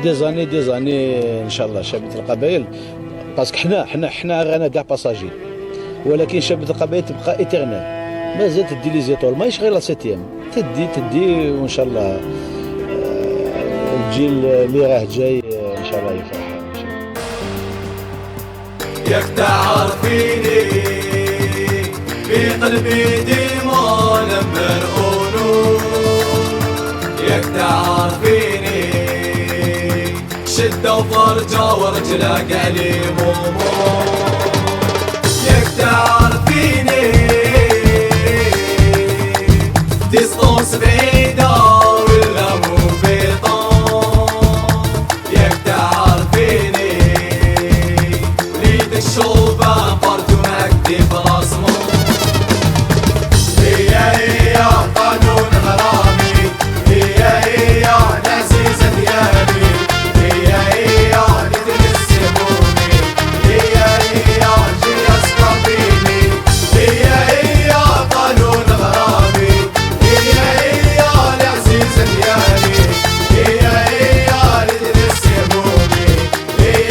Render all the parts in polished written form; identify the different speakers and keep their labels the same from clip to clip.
Speaker 1: دي زاني ان شاء الله شعبيه القبائل، باسكو حنا رانا كاع باساجي، ولكن شعبيه القبائل تبقى ايترنال. مازال تدي لي زيتون ماهيش غير لا سيتيام، تدي وان شاء الله الجيل اللي راه جاي ان شاء الله يفرح ان شاء الله.
Speaker 2: ياك تعرفيني في قلبي ديما نمر ونور، ياك تعرفيني شدة وفرجة ورجلك علي مهموم، ياك تعرفيني ديستونس بعيدة ولا مو بيطون، ياك تعرفيني وليد الشوفان بارتو معاك دي بلاصمون، هي قانون غرامي، هي العزيزة ديالي، هي ندرس همومي، هي جي اسكابيني، هي قانون غرامي، هي العزيزة ديالي، هي ندرس همومي، هي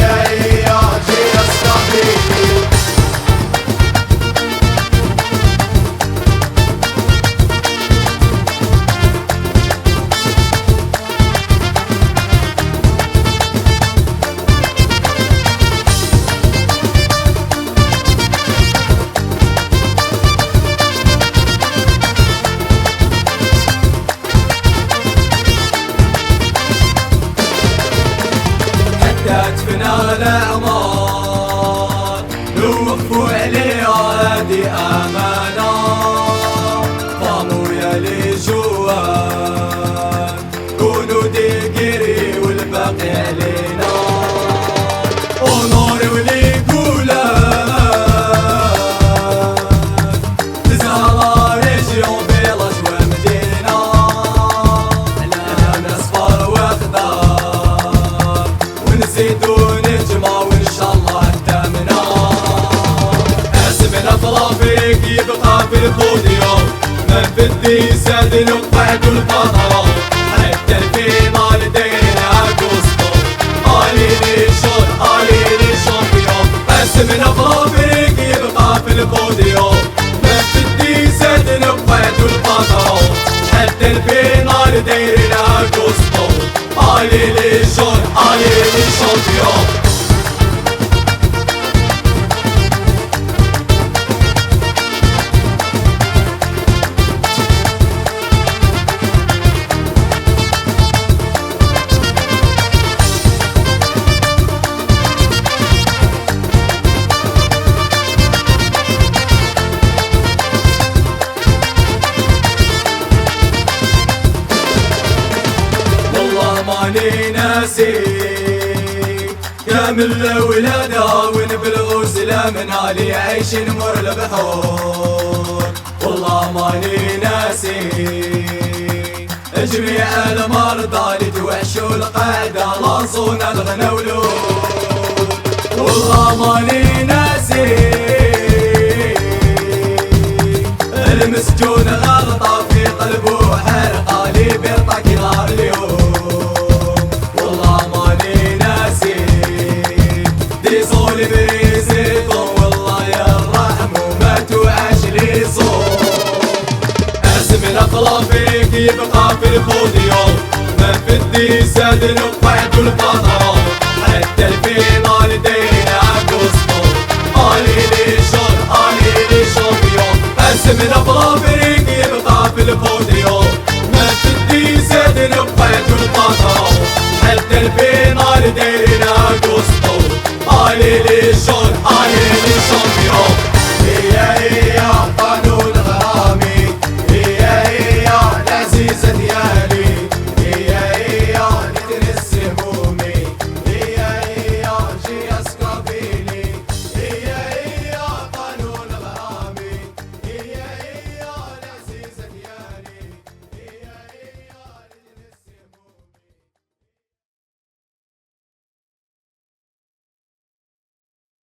Speaker 2: جي اسكابيني. دفنا الأعمار نوقفوا عليها هادي أمانة، فامو يا لي جوان كونوا ديقيري والباقي علينا، اونوري ولي قولان تزهر ريجيون فيلاج ومدينة، على صفار وخضار ونزيدو نجمة وإن شاء الله الثامنة، اسمنا طرافيك يبقى في البوديوم، من في الديساد نقعد البطرة، حتى الفينال دايرين أغسطو، آلي لي شامبيون، اسمنا طرافيك يبقى في البوديوم، من في الديساد نقعد البطرة، حتى الفينال دايرين أغسطو، آلي لي شامبيون. والله ماني ناسي كامل ولادها ونبلغوا سلامنا لي عايش نمر البحور، والله ماني ناسي جميع المرضى اللي توحشوا القاعدة لاصونا الغنى ولود، والله ماني ناسي المسجون غلطة في قلبه حرقة لي بيرطاك نهار اليوم، والله ماني ناسي ديزولي بريزيتون، والله يرحم وما توعاش لي صوت، اسمنا طلافيك يبقى في البوديوم، من في الديساد نقعد البطرة، حتى